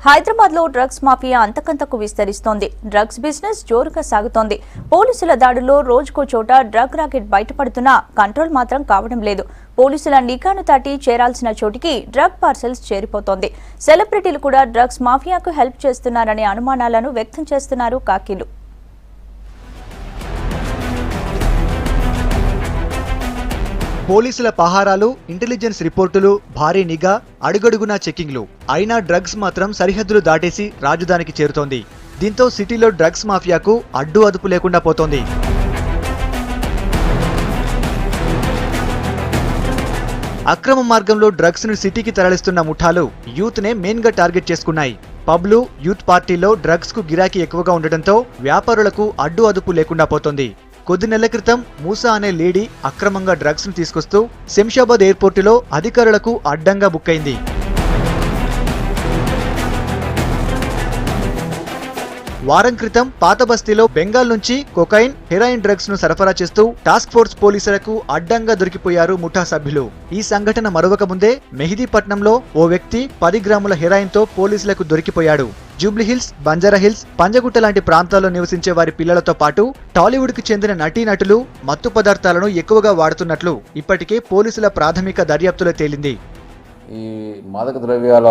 హైదరాబాద్ లో drugs mafia అంతకంతకు విస్తరిస్తోంది. డ్రగ్స్ బిజినెస్ జోరుగా సాగుతోంది. పోలీసుల దాడుల్లో రోజుకో చోట డ్రగ్ రాకెట్ బయటపడుతున్నా కంట్రోల్ మాత్రం కావడం లేదు. పోలీసుల నిఘాను దాటి చేరాల్సిన చోటికి డ్రగ్ పార్సెల్స్ చేరిపోతోంది. సెలబ్రిటీలు కూడా డ్రగ్స్ మాఫియాకు హెల్ప్ చేస్తున్నారనే అనుమానాలను వ్యక్తం చేస్తున్నారు కాకీలు. పోలీసుల పహారాలు, ఇంటెలిజెన్స్ రిపోర్టులు, భారీ నిఘా, అడుగడుగునా చెకింగ్లు. అయినా డ్రగ్స్ మాత్రం సరిహద్దులు దాటేసి రాజధానికి చేరుతోంది. దీంతో సిటీలో డ్రగ్స్ మాఫియాకు అడ్డు అదుపు లేకుండా పోతోంది. అక్రమ మార్గంలో డ్రగ్స్ ను సిటీకి తరలిస్తున్న ముఠాలు యూత్ నే మెయిన్ గా టార్గెట్ చేసుకున్నాయి. పబ్లు, యూత్ పార్టీలో డ్రగ్స్ కు గిరాకీ ఎక్కువగా ఉండటంతో వ్యాపారులకు అడ్డు అదుపు లేకుండా పోతోంది. కొద్ది నెలల క్రితం మూసా అనే లేడీ అక్రమంగా డ్రగ్స్ ను తీసుకొస్తూ శంషాబాద్ ఎయిర్పోర్టులో అధికారులకు అడ్డంగా బుక్ అయింది. వారం క్రితం పాత బస్తీలో బెంగాల్ నుంచి కొకైన్, హెరాయిన్ డ్రగ్స్ ను సరఫరా చేస్తూ టాస్క్ ఫోర్స్ పోలీసులకు అడ్డంగా దొరికిపోయారు ముఠా సభ్యులు. ఈ సంఘటన మరొక ముందే మెహిదీపట్నంలో ఓ వ్యక్తి 10 గ్రాముల హెరాయిన్ తో పోలీసులకు దొరికిపోయాడు. జూబ్లీహిల్స్, బంజారాహిల్స్, పంజగుట్ట లాంటి ప్రాంతాల్లో నివసించే వారి పిల్లలతో పాటు టాలీవుడ్ కు చెందిన నటీనటులు మత్తు పదార్థాలను ఎక్కువగా వాడుతున్నట్లు ఇప్పటికే పోలీసుల ప్రాథమిక దర్యాప్తులో తేలింది. ఈ మాదక ద్రవ్యాల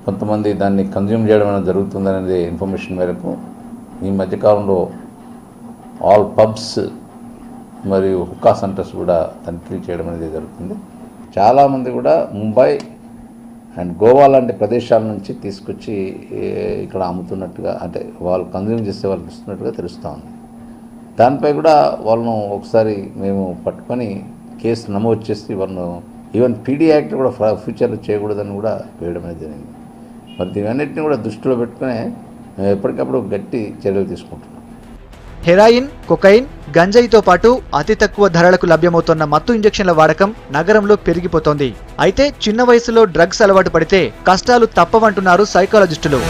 కొంతమంది దాన్ని కన్జ్యూమ్ చేయడం అనేది జరుగుతుందనేది ఇన్ఫర్మేషన్ మేరకు ఈ మధ్యకాలంలో ఆల్ పబ్స్ మరియు హుక్కా సెంటర్స్ కూడా తనిఖీ చేయడం అనేది జరుగుతుంది. చాలామంది కూడా ముంబై అండ్ గోవా లాంటి ప్రదేశాల నుంచి తీసుకొచ్చి ఇక్కడ అమ్ముతున్నట్టుగా, అంటే వాళ్ళు కన్జ్యూమ్ చేసే వాళ్ళకి ఇస్తున్నట్టుగా తెలుస్తూ ఉంది. దానిపై కూడా వాళ్ళను ఒకసారి మేము పట్టుకొని కేసు నమోదు చేసి వాళ్ళను ఈవెన్ పీడీ యాక్ట్ కూడా ఫ్యూచర్లో చేయకూడదని కూడా వేయడం అనేది జరిగింది. మరి దీవన్నింటినీ కూడా దృష్టిలో పెట్టుకుని మేము ఎప్పటికప్పుడు గట్టి చర్యలు తీసుకుంటున్నాం. హెరాయిన్, కొకైన్, గంజాయితో పాటు అతి తక్కువ ధరలకు లభ్యమవుతున్న మత్తు ఇంజెక్షన్ల వాడకం నగరంలో పెరిగిపోతోంది. అయితే చిన్న వయసులో డ్రగ్స్ అలవాటు పడితే కష్టాలు తప్పవంటున్నారు సైకాలజిస్టులు.